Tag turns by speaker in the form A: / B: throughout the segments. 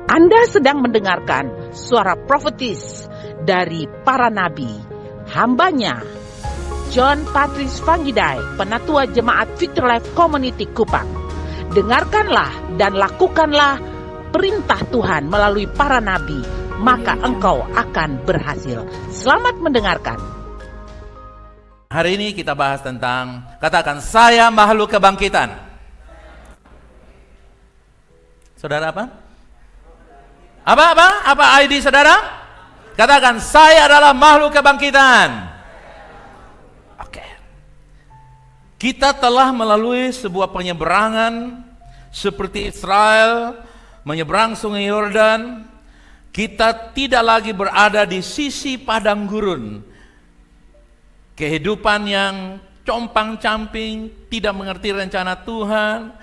A: Anda sedang mendengarkan suara profetis dari para nabi, hambanya John Patrice Vanggidai, Penatua Jemaat Victory Life Community Kupang. Dengarkanlah dan lakukanlah perintah Tuhan melalui para nabi, maka engkau akan berhasil. Selamat mendengarkan.
B: Hari ini kita bahas tentang, katakan, saya makhluk kebangkitan. Saudara apa? Apa ID saudara? Katakan, saya adalah makhluk kebangkitan. Oke. Kita telah melalui sebuah penyeberangan seperti Israel menyeberang Sungai Yordan. Kita tidak lagi berada di sisi padang gurun. Kehidupan yang compang-camping, tidak mengerti rencana Tuhan,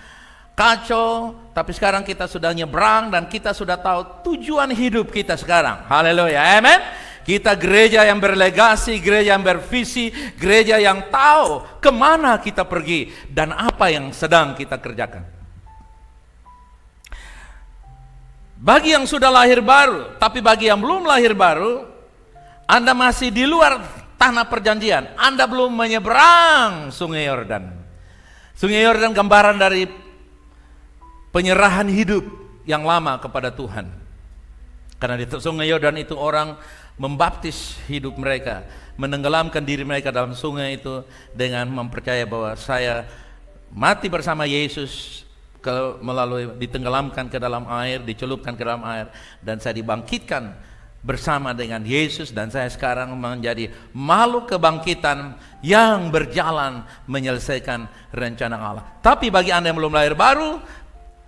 B: kacau, tapi sekarang kita sudah nyebrang dan kita sudah tahu tujuan hidup kita sekarang. Haleluya, amen. Kita gereja yang berlegasi, gereja yang bervisi, gereja yang tahu kemana kita pergi dan apa yang sedang kita kerjakan. Bagi yang sudah lahir baru, tapi bagi yang belum lahir baru, Anda masih di luar tanah perjanjian. Anda belum menyeberang Sungai Yordan. Sungai Yordan gambaran dari penyerahan hidup yang lama kepada Tuhan. Karena di Sungai Yordan itu orang membaptis hidup mereka, menenggelamkan diri mereka dalam sungai itu dengan mempercayai bahwa saya mati bersama Yesus, melalui ditenggelamkan ke dalam air, dicelupkan ke dalam air, dan saya dibangkitkan bersama dengan Yesus, dan saya sekarang menjadi makhluk kebangkitan yang berjalan menyelesaikan rencana Allah. Tapi bagi Anda yang belum lahir baru,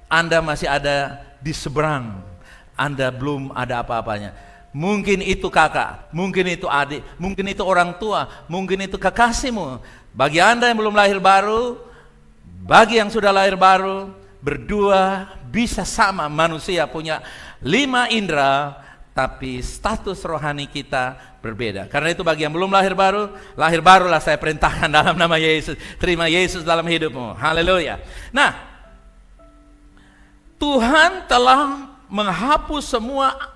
B: Anda masih ada di seberang. Anda belum ada apa-apanya. Mungkin itu kakak, mungkin itu adik, mungkin itu orang tua, mungkin itu kekasihmu. Bagi Anda yang belum lahir baru, bagi yang sudah lahir baru, berdua bisa sama. Manusia punya 5 indera, tapi status rohani kita berbeda. Karena itu bagi yang belum lahir barulah saya perintahkan dalam nama Yesus. Terima Yesus dalam hidupmu. Haleluya. Nah, Tuhan telah menghapus semua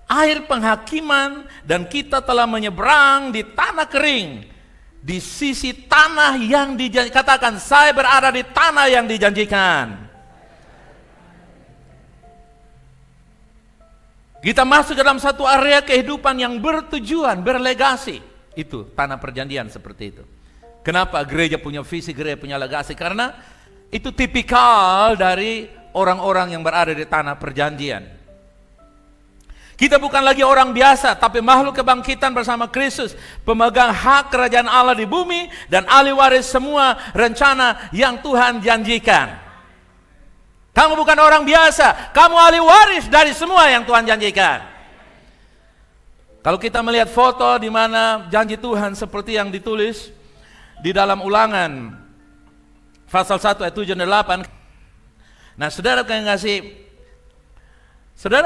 B: air penghakiman dan kita telah menyeberang di tanah kering. Di sisi tanah yang dijanjikan. Katakan, saya berada di tanah yang dijanjikan. Kita masuk ke dalam satu area kehidupan yang bertujuan, berlegasi. Itu tanah perjanjian seperti itu. Kenapa gereja punya visi, gereja punya legasi? Karena itu tipikal dari orang-orang yang berada di tanah perjanjian. Kita bukan lagi orang biasa, tapi makhluk kebangkitan bersama Kristus, pemegang hak kerajaan Allah di bumi dan ahli waris semua rencana yang Tuhan janjikan. Kamu bukan orang biasa, kamu ahli waris dari semua yang Tuhan janjikan. Kalau kita melihat foto di mana janji Tuhan seperti yang ditulis di dalam Ulangan pasal 1 ayat 7 dan 8. Nah, saudara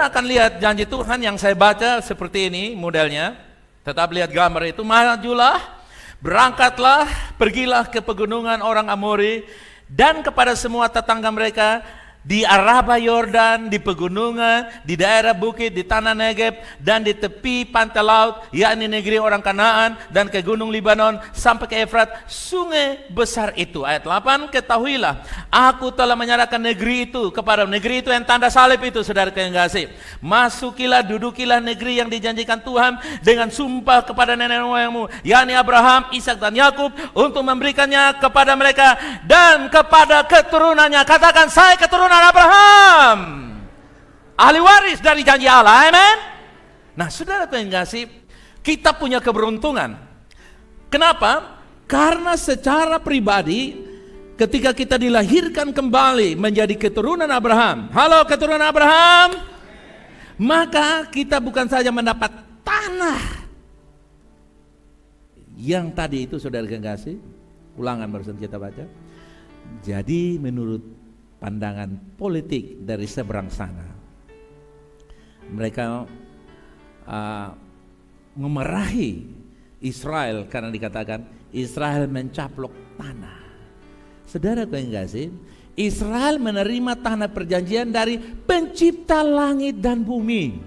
B: akan lihat janji Tuhan yang saya baca seperti ini modelnya. Tetap lihat gambar itu. Majulah, berangkatlah, pergilah ke pegunungan orang Amori dan kepada semua tetangga mereka di Araba Yordan, di pegunungan, di daerah bukit, di tanah Negeb, dan di tepi pantai laut, yakni negeri orang Kanaan, dan ke gunung Libanon, sampai ke Efrat, sungai besar itu. Ayat 8, ketahuilah, aku telah menyerahkan negeri itu kepada negeri itu yang tanda salib itu, saudara yang kasih. Masukilah, dudukilah negeri yang dijanjikan Tuhan dengan sumpah kepada nenek moyangmu, yakni Abraham, Ishak, dan Yakub, untuk memberikannya kepada mereka dan kepada keturunannya. Katakan, saya keturunan Abraham, ahli waris dari janji Allah, amen. Nah, saudara yang kasih, kita punya keberuntungan. Kenapa? Karena secara pribadi, ketika kita dilahirkan kembali menjadi keturunan Abraham, halo keturunan Abraham, maka kita bukan saja mendapat tanah yang tadi itu, saudara yang kasih, Ulangan barusan kita baca. Jadi menurut pandangan politik dari seberang sana, mereka memarahi Israel karena dikatakan Israel mencaplok tanah. Saudara yang kasih, Israel menerima tanah perjanjian dari pencipta langit dan bumi.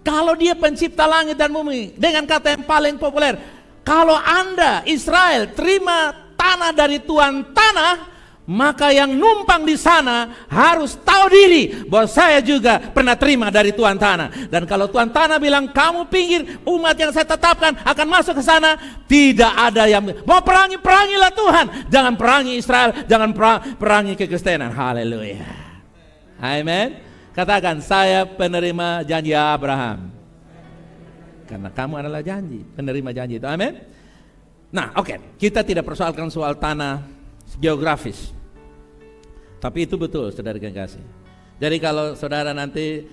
B: Kalau dia pencipta langit dan bumi, dengan kata yang paling populer, kalau Anda Israel terima tanah dari Tuan tanah, maka yang numpang di sana harus tahu diri bahwa saya juga pernah terima dari Tuan tanah. Dan kalau Tuan tanah bilang kamu pinggir umat yang saya tetapkan akan masuk ke sana, tidak ada yang mau perangi, perangilah Tuhan. Jangan perangi Israel, jangan perangi kekristenan. Haleluya. Amin. Katakan, saya penerima janji Abraham. Karena kamu adalah janji, penerima janji itu. Amin. Nah, oke, kita tidak persoalkan soal tanah geografis. Tapi itu betul, saudara kekasih. Jadi kalau saudara nanti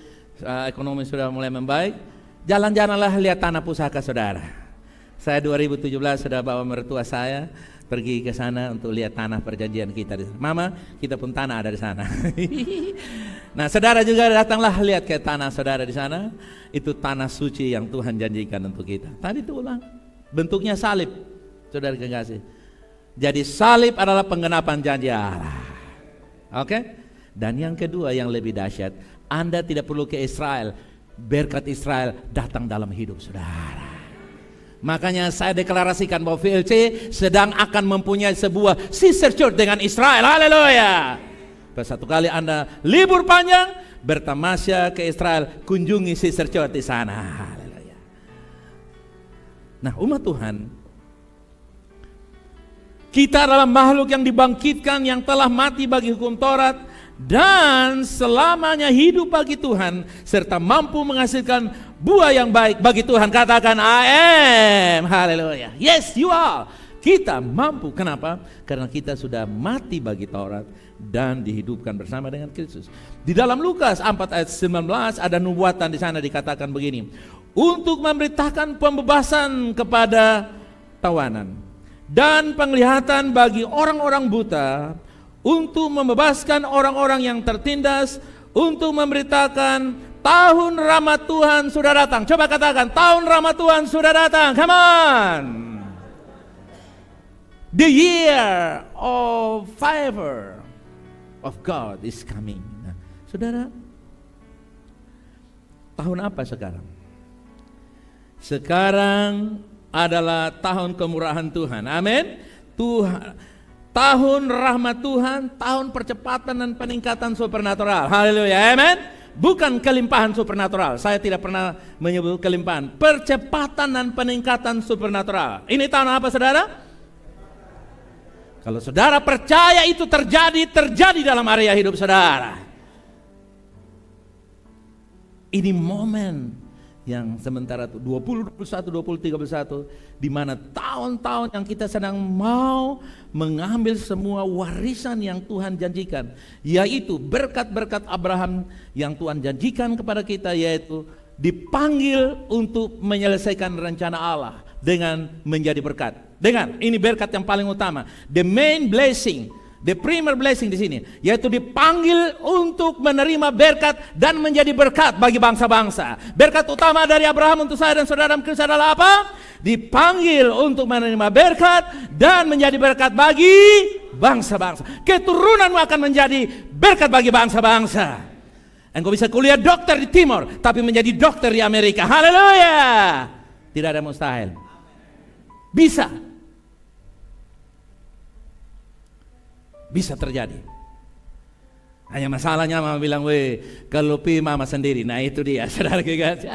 B: ekonomi sudah mulai membaik, jalan-jalanlah lihat tanah pusaka saudara. Saya 2017 sudah bawa mertua saya pergi ke sana untuk lihat tanah perjanjian kita. Mama, kita pun tanah ada di sana. Nah, saudara juga datanglah lihat ke tanah saudara di sana. Itu tanah suci yang Tuhan janjikan untuk kita. Tadi itu ulang, bentuknya salib, saudara kekasih. Jadi salib adalah penggenapan janji Allah. Oke? Dan yang kedua yang lebih dahsyat, Anda tidak perlu ke Israel, berkat Israel datang dalam hidup saudara. Makanya saya deklarasikan bahwa VLC sedang akan mempunyai sebuah sister church dengan Israel. Haleluya. Satu kali Anda libur panjang, bertamasya ke Israel, kunjungi sister church di sana. Haleluya. Nah, umat Tuhan, kita adalah makhluk yang dibangkitkan, yang telah mati bagi hukum Taurat dan selamanya hidup bagi Tuhan, serta mampu menghasilkan buah yang baik bagi Tuhan. Katakan I am. Haleluya. Yes, you are. Kita mampu. Kenapa? Karena kita sudah mati bagi Taurat dan dihidupkan bersama dengan Kristus. Di dalam Lukas 4 ayat 19 ada nubuatan di sana dikatakan begini, untuk memberitakan pembebasan kepada tawanan dan penglihatan bagi orang-orang buta, untuk membebaskan orang-orang yang tertindas, untuk memberitakan tahun rahmat Tuhan sudah datang. Coba katakan, tahun rahmat Tuhan sudah datang. Come on. The year of favor of God is coming. Nah, saudara, tahun apa sekarang? Sekarang adalah tahun kemurahan Tuhan. Amin. Tahun rahmat Tuhan, tahun percepatan dan peningkatan supernatural. Haleluya. Amin. Bukan kelimpahan supernatural. Saya tidak pernah menyebut kelimpahan. Percepatan dan peningkatan supernatural. Ini tahun apa, saudara? Kalau saudara percaya itu terjadi dalam area hidup saudara. Ini momen yang sementara itu 20, 21, 20, 31, di mana tahun-tahun yang kita sedang mau mengambil semua warisan yang Tuhan janjikan, yaitu berkat-berkat Abraham yang Tuhan janjikan kepada kita, yaitu dipanggil untuk menyelesaikan rencana Allah dengan menjadi berkat. Dengan ini berkat yang paling utama, the main blessing. The premier blessing di sini, yaitu dipanggil untuk menerima berkat dan menjadi berkat bagi bangsa-bangsa. Berkat utama dari Abraham untuk saya dan saudara Kristus adalah apa? Dipanggil untuk menerima berkat dan menjadi berkat bagi bangsa-bangsa. Keturunanmu akan menjadi berkat bagi bangsa-bangsa. Engkau bisa kuliah dokter di Timur, tapi menjadi dokter di Amerika. Haleluya. Tidak ada mustahil. Bisa. Bisa terjadi. Hanya masalahnya mama bilang, weh, kalau pi mama sendiri. Nah itu dia, saudara kekasih.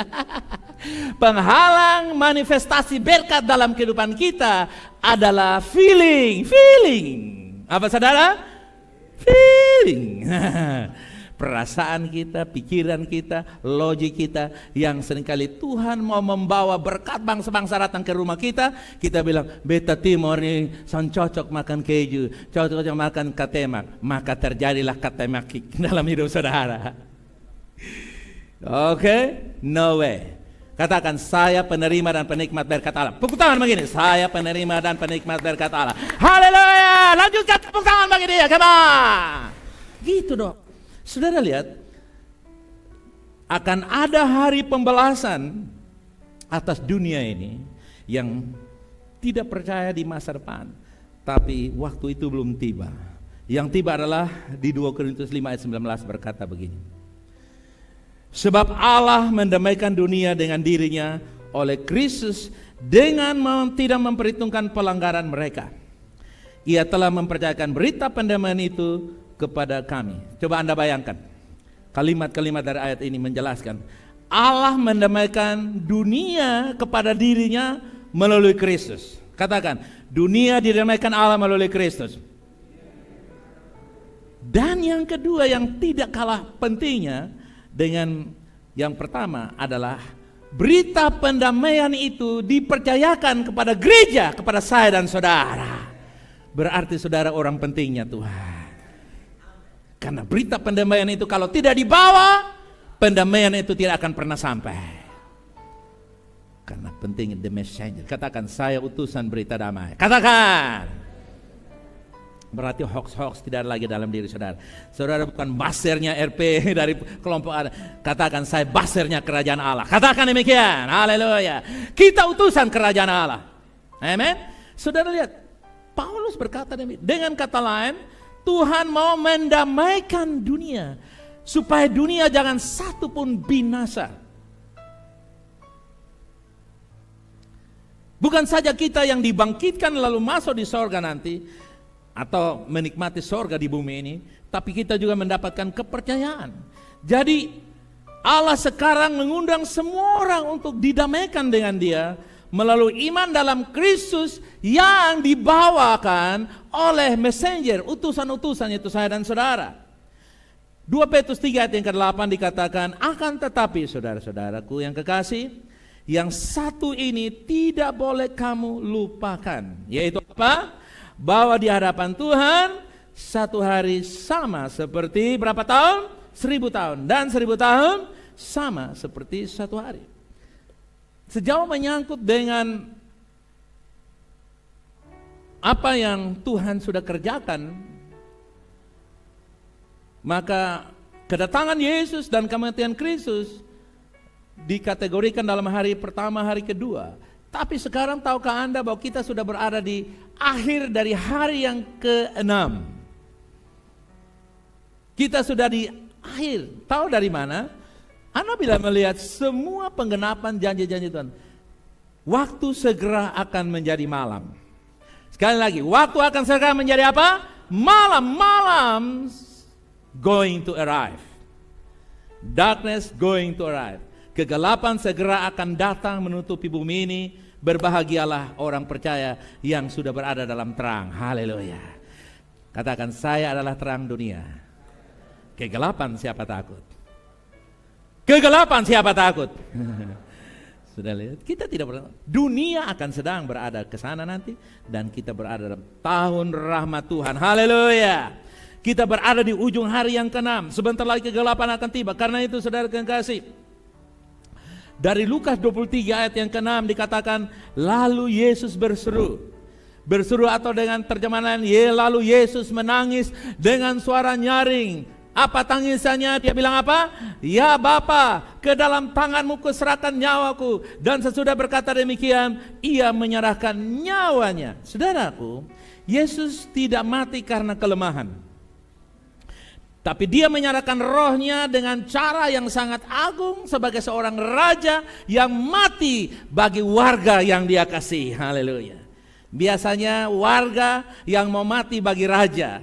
B: Penghalang manifestasi berkat dalam kehidupan kita adalah feeling. Apa saudara? Feeling. Perasaan kita, pikiran kita, logik kita, yang seringkali Tuhan mau membawa berkat bangsa-bangsa datang ke rumah kita, kita bilang, beta Timur nih, cocok makan keju, cocok makan katemak, maka terjadilah katemak dalam hidup saudara. Oke? No way. Katakan, saya penerima dan penikmat berkat Allah. Tepuk tangan begini, saya penerima dan penikmat berkat Allah. Haleluya. Lanjutkan tepuk tangan bagi dia, come on. Gitu dong. Saudara lihat, akan ada hari pembalasan atas dunia ini yang tidak percaya di masa depan, tapi waktu itu belum tiba. Yang tiba adalah di 2 Korintus 5 ayat 19 berkata begini. Sebab Allah mendamaikan dunia dengan dirinya oleh Kristus dengan tidak memperhitungkan pelanggaran mereka. Ia telah mempercayakan berita pendamaian itu kepada kami. Coba Anda bayangkan. Kalimat-kalimat dari ayat ini menjelaskan. Allah mendamaikan dunia kepada dirinya melalui Kristus. Katakan, dunia didamaikan Allah melalui Kristus. Dan yang kedua yang tidak kalah pentingnya dengan yang pertama adalah berita pendamaian itu dipercayakan kepada gereja, kepada saya dan saudara. Berarti saudara orang pentingnya Tuhan. Karena berita pendamaian itu kalau tidak dibawa, pendamaian itu tidak akan pernah sampai. Karena penting the messenger. Katakan, saya utusan berita damai. Katakan. Berarti hoax-hoax tidak ada lagi dalam diri saudara. Saudara bukan basernya RP dari kelompok ada. Katakan, saya basernya kerajaan Allah. Katakan demikian. Haleluya. Kita utusan kerajaan Allah. Amen. Saudara lihat, Paulus berkata demikian. Dengan kata lain, Tuhan mau mendamaikan dunia supaya dunia jangan satu pun binasa. Bukan saja kita yang dibangkitkan lalu masuk di sorga nanti, atau menikmati sorga di bumi ini, tapi kita juga mendapatkan kepercayaan. Jadi Allah sekarang mengundang semua orang untuk didamaikan dengan Dia melalui iman dalam Kristus yang dibawakan oleh messenger, utusan-utusan, yaitu saya dan saudara. 2 Petrus 3 ayat yang ke-8 dikatakan, akan tetapi saudara-saudaraku yang kekasih, yang satu ini tidak boleh kamu lupakan, yaitu apa? Bahwa di hadapan Tuhan satu hari sama seperti berapa tahun? 1000 tahun. Dan 1000 tahun sama seperti satu hari. Sejauh menyangkut dengan apa yang Tuhan sudah kerjakan, maka kedatangan Yesus dan kematian Kristus dikategorikan dalam hari pertama, hari kedua. Tapi sekarang tahukah Anda bahwa kita sudah berada di akhir dari hari yang ke-6. Kita sudah di akhir. Tahu dari mana? Anda bila melihat semua penggenapan janji-janji Tuhan, waktu segera akan menjadi malam. Sekali lagi, waktu akan segera menjadi apa? Malam. Malam going to arrive. Darkness going to arrive. Kegelapan segera akan datang menutupi bumi ini. Berbahagialah orang percaya yang sudah berada dalam terang. Haleluya. Katakan, saya adalah terang dunia. Kegelapan siapa takut? Kegelapan siapa takut? Sudah lihat, kita tidak berada. Dunia akan sedang berada ke sana nanti, dan kita berada dalam tahun rahmat Tuhan. Haleluya. Kita berada di ujung hari yang ke-6. Sebentar lagi kegelapan akan tiba. Karena itu saudara kekasih, dari Lukas 23 ayat yang ke-6 dikatakan, lalu Yesus berseru. Berseru atau dengan terjemahan lain, lalu Yesus menangis dengan suara nyaring. Apa tangisannya? Dia bilang apa? Ya Bapa, ke dalam tanganmu kuserahkan nyawaku. Dan sesudah berkata demikian, ia menyerahkan nyawanya. Saudaraku, Yesus tidak mati karena kelemahan. Tapi dia menyerahkan rohnya dengan cara yang sangat agung sebagai seorang raja yang mati bagi warga yang dia kasih. Haleluya. Biasanya warga yang mau mati bagi raja.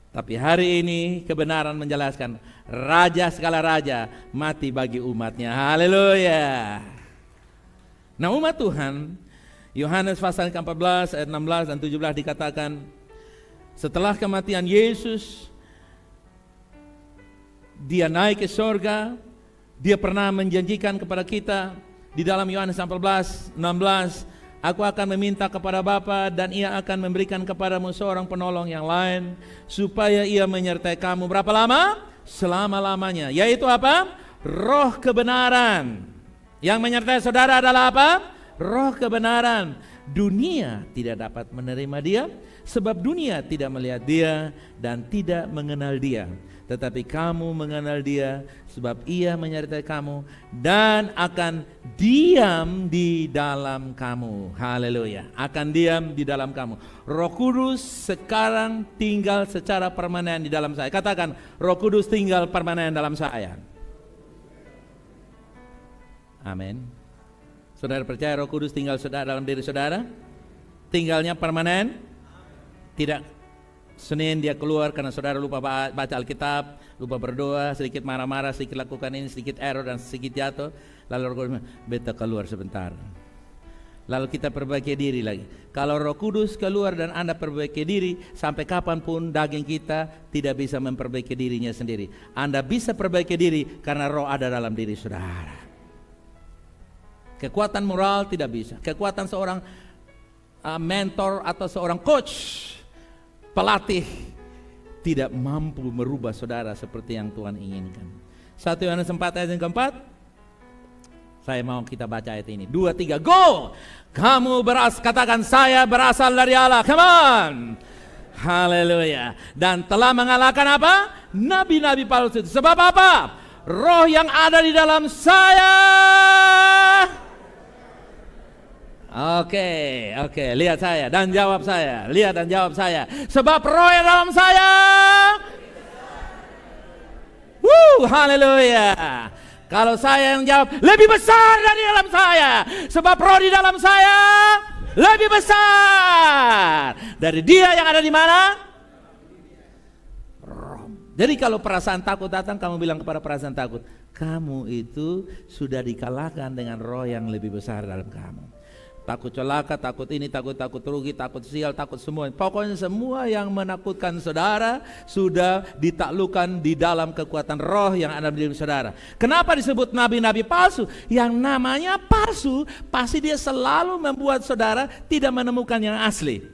B: Tapi hari ini kebenaran menjelaskan raja segala raja mati bagi umatnya. Haleluya. Nah, umat Tuhan, Yohanes pasal ke-14 ayat 16 dan 17 dikatakan, setelah kematian Yesus, dia naik ke sorga. Dia pernah menjanjikan kepada kita di dalam Yohanes 14, 16, aku akan meminta kepada Bapa dan ia akan memberikan kepadamu seorang penolong yang lain, supaya ia menyertai kamu berapa lama? Selama-lamanya. Yaitu apa? Roh kebenaran. Yang menyertai saudara adalah apa? Roh kebenaran. Dunia tidak dapat menerima dia, sebab dunia tidak melihat dia dan tidak mengenal dia. tetapi kamu mengenal Dia, sebab Ia menyertai kamu dan akan diam di dalam kamu. Haleluya, akan diam di dalam kamu. Roh Kudus sekarang tinggal secara permanen di dalam saya. Katakan, Roh Kudus tinggal permanen dalam saya. Amin. Saudara percaya Roh Kudus tinggal dalam diri saudara? Tinggalnya permanen? Tidak Senin dia keluar karena saudara lupa baca Alkitab, lupa berdoa, sedikit marah-marah, sedikit lakukan ini, sedikit error dan sedikit jatuh, lalu Roh Kudus beta keluar sebentar. Lalu kita perbaiki diri lagi. Kalau Roh Kudus keluar dan Anda perbaiki diri, sampai kapanpun daging kita tidak bisa memperbaiki dirinya sendiri. Anda bisa perbaiki diri karena Roh ada dalam diri saudara. Kekuatan moral tidak bisa. Kekuatan seorang mentor atau seorang coach, pelatih, tidak mampu merubah saudara seperti yang Tuhan inginkan. 1 Yohanes 4 ayat yang keempat. Saya mau kita baca ayat ini. 2, 3, go! Kamu katakan saya berasal dari Allah. Come on! Haleluya. Dan telah mengalahkan apa? Nabi-nabi palsu itu. Sebab apa? Roh yang ada di dalam saya. Oke, lihat saya dan jawab saya. Lihat dan jawab saya. Sebab roh yang dalam saya. Haleluya. Kalau saya yang jawab, lebih besar dari dalam saya. Sebab roh di dalam saya lebih besar dari dia yang ada di mana? Roh. Jadi kalau perasaan takut datang, kamu bilang kepada perasaan takut, kamu itu sudah dikalahkan dengan roh yang lebih besar dalam kamu. Takut celaka, takut ini, takut rugi, takut sial, takut semua. Pokoknya semua yang menakutkan saudara sudah ditaklukkan di dalam kekuatan roh yang ada di diri saudara. Kenapa disebut nabi-nabi palsu? Yang namanya palsu, pasti dia selalu membuat saudara tidak menemukan yang asli.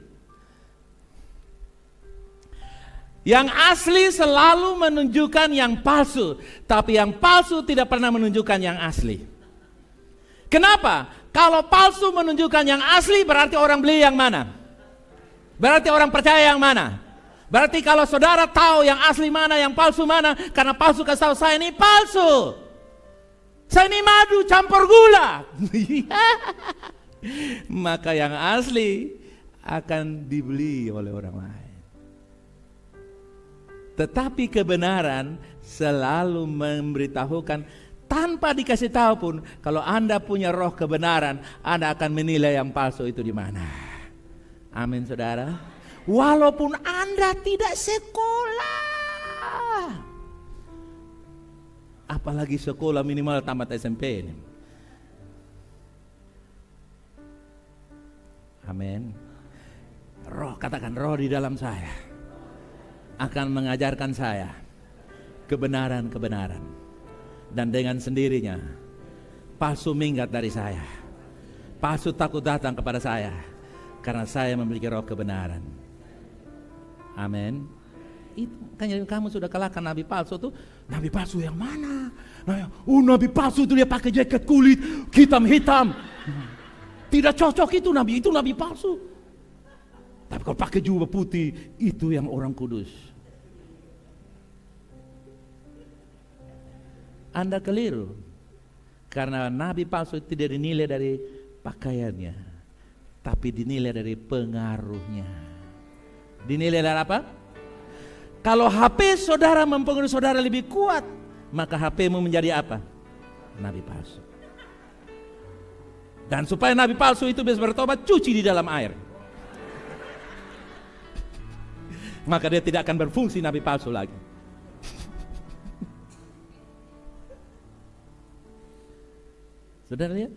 B: Yang asli selalu menunjukkan yang palsu, tapi yang palsu tidak pernah menunjukkan yang asli. Kenapa? Kalau palsu menunjukkan yang asli, berarti orang beli yang mana? Berarti orang percaya yang mana? Berarti kalau saudara tahu yang asli mana, yang palsu mana, karena palsu kasih tahu saya ini palsu, saya ini madu campur gula, maka yang asli akan dibeli oleh orang lain. Tetapi kebenaran selalu memberitahukan tanpa dikasih tahu pun, kalau Anda punya roh kebenaran, Anda akan menilai yang palsu itu di mana. Amin, saudara. Walaupun Anda tidak sekolah, apalagi sekolah minimal tamat SMP ini. Amin. Roh, katakan roh di dalam saya akan mengajarkan saya kebenaran-kebenaran. Dan dengan sendirinya palsu minggat dari saya, palsu takut datang kepada saya, karena saya memiliki roh kebenaran. Amin. Itu kan kamu sudah kalahkan nabi palsu tuh. Nabi palsu yang mana? Nabi palsu itu dia pakai jaket kulit hitam. Tidak cocok itu nabi palsu. Tapi kalau pakai jubah putih, itu yang orang kudus. Anda keliru, karena nabi palsu tidak dinilai dari pakaiannya, tapi dinilai dari pengaruhnya. Dinilai dari apa? Kalau HP saudara mempengaruhi saudara lebih kuat, maka HP-mu menjadi apa? Nabi palsu. Dan supaya nabi palsu itu bisa bertobat, cuci di dalam air. Maka dia tidak akan berfungsi nabi palsu lagi. Saudara lihat?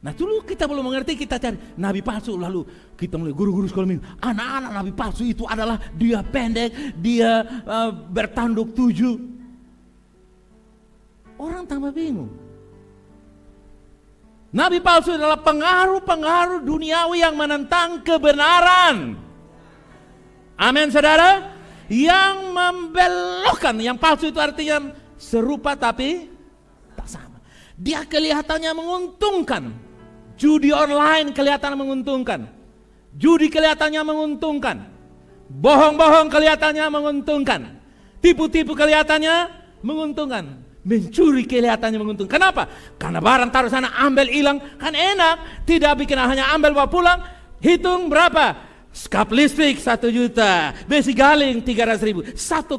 B: Nah dulu kita belum mengerti, kita cari nabi palsu, lalu kita mulai guru-guru sekolah minggu, anak-anak nabi palsu itu adalah dia pendek, dia bertanduk 7. Orang tambah bingung. Nabi palsu adalah pengaruh-pengaruh duniawi yang menentang kebenaran. Amin, saudara. Yang membelokkan, yang palsu itu artinya serupa tapi tak sama. Dia kelihatannya menguntungkan. Judi online kelihatan menguntungkan. Judi kelihatannya menguntungkan. Bohong-bohong kelihatannya menguntungkan.
C: Tipu-tipu kelihatannya menguntungkan. Mencuri kelihatannya menguntungkan. Kenapa? Karena barang taruh sana, ambil hilang, kan enak. Tidak bikin hanya ambil bawa pulang. Hitung berapa? Skap listrik 1 juta, besi galing 300.000, 1,2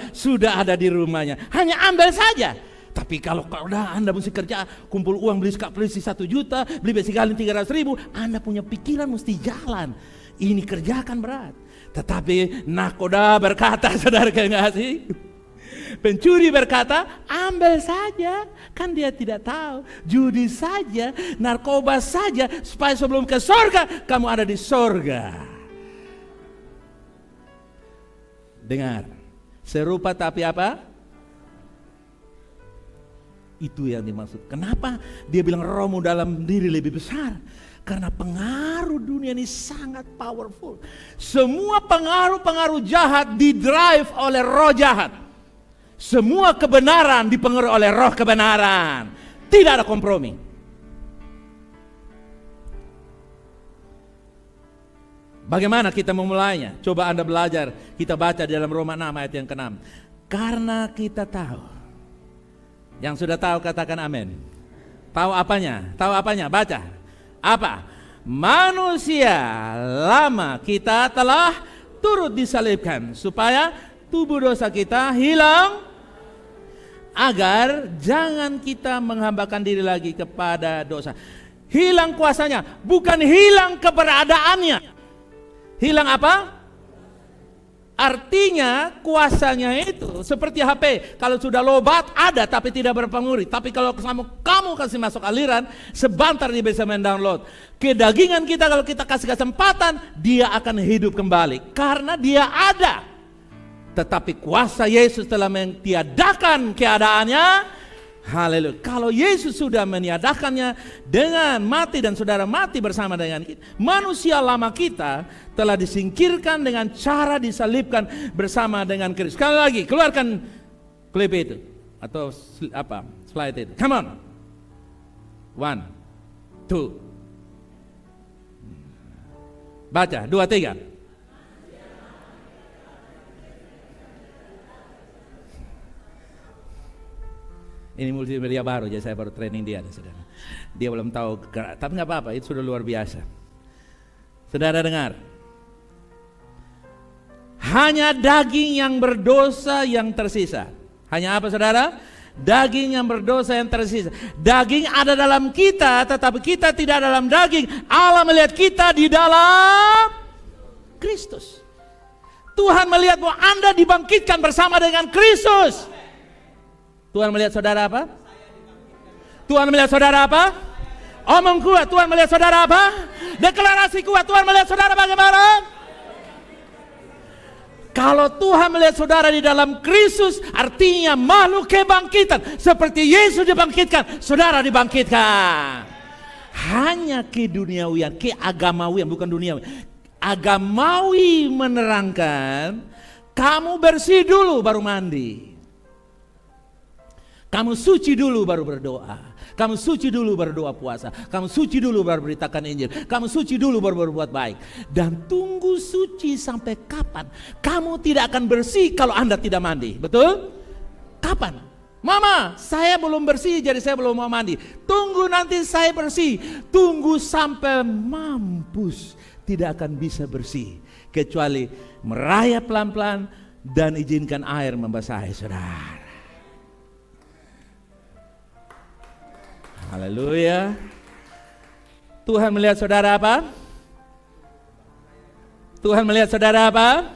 C: sudah ada di rumahnya. Hanya ambil saja. Tapi kalau udah Anda mesti kerja, kumpul uang beli skap listrik 1 juta, beli besi galing 300.000, Anda punya pikiran mesti jalan. Ini kerjakan berat. Tetapi nakoda berkata, saudara kasih, pencuri berkata, ambil saja, kan dia tidak tahu. Judi saja, narkoba saja, supaya sebelum ke sorga, kamu ada di sorga. Dengar, serupa tapi apa? Itu yang dimaksud. Kenapa dia bilang rohmu dalam diri lebih besar? Karena pengaruh dunia ini sangat powerful. Semua pengaruh-pengaruh jahat didrive oleh roh jahat. Semua kebenaran dipengaruhi oleh roh kebenaran. Tidak ada kompromi. Bagaimana kita memulainya? Coba Anda belajar. Kita baca di dalam Roma 6 ayat yang ke-6. Karena kita tahu. Yang sudah tahu katakan amin. Tahu apanya? Tahu apanya? Baca. Apa? Manusia lama kita telah turut disalibkan supaya tubuh dosa kita hilang, agar jangan kita menghambakan diri lagi kepada dosa. Hilang kuasanya, bukan hilang keberadaannya. Hilang apa? Artinya kuasanya itu seperti HP. Kalau sudah lobat ada tapi tidak berpengaruh. Tapi kalau kamu kasih masuk aliran, sebentar dia bisa mendownload. Kedagingan kita kalau kita kasih kesempatan, dia akan hidup kembali. Karena dia ada. Tetapi kuasa Yesus telah mentiadakan keadaannya. Haleluya. Kalau Yesus sudah meniadakannya dengan mati dan saudara mati bersama dengan kita, manusia lama kita telah disingkirkan dengan cara disalibkan bersama dengan Kristus. Sekali lagi, keluarkan klip itu atau apa slide itu. Come on. 1, 2. Baca 2, 3. Ini multimedia baru, jadi saya baru training dia, saudara. Dia belum tahu, tapi nggak apa-apa, itu sudah luar biasa. Saudara dengar, hanya daging yang berdosa yang tersisa. Hanya apa, saudara? Daging yang berdosa yang tersisa. Daging ada dalam kita, tetapi kita tidak dalam daging. Allah melihat kita di dalam Kristus. Tuhan melihat bahwa Anda dibangkitkan bersama dengan Kristus. Tuhan melihat saudara apa? Tuhan melihat saudara apa? Omong kuat, Tuhan melihat saudara apa? Deklarasi kuat, Tuhan melihat saudara bagaimana? Kalau Tuhan melihat saudara di dalam Kristus, artinya makhluk kebangkitan. Seperti Yesus dibangkitkan, saudara dibangkitkan. Hanya keduniawian, keagamawian, bukan duniawi. Agamawi menerangkan, kamu bersih dulu baru mandi. Kamu suci dulu baru berdoa. Kamu suci dulu baru doa puasa. Kamu suci dulu baru beritakan Injil. Kamu suci dulu baru berbuat baik. Dan tunggu suci sampai kapan? Kamu tidak akan bersih kalau Anda tidak mandi. Betul? Kapan? Mama, saya belum bersih jadi saya belum mau mandi. Tunggu nanti saya bersih. Tunggu sampai mampus. Tidak akan bisa bersih. Kecuali merayap pelan-pelan dan izinkan air membasahi saudara. Haleluya. Tuhan melihat saudara apa? Tuhan melihat saudara apa?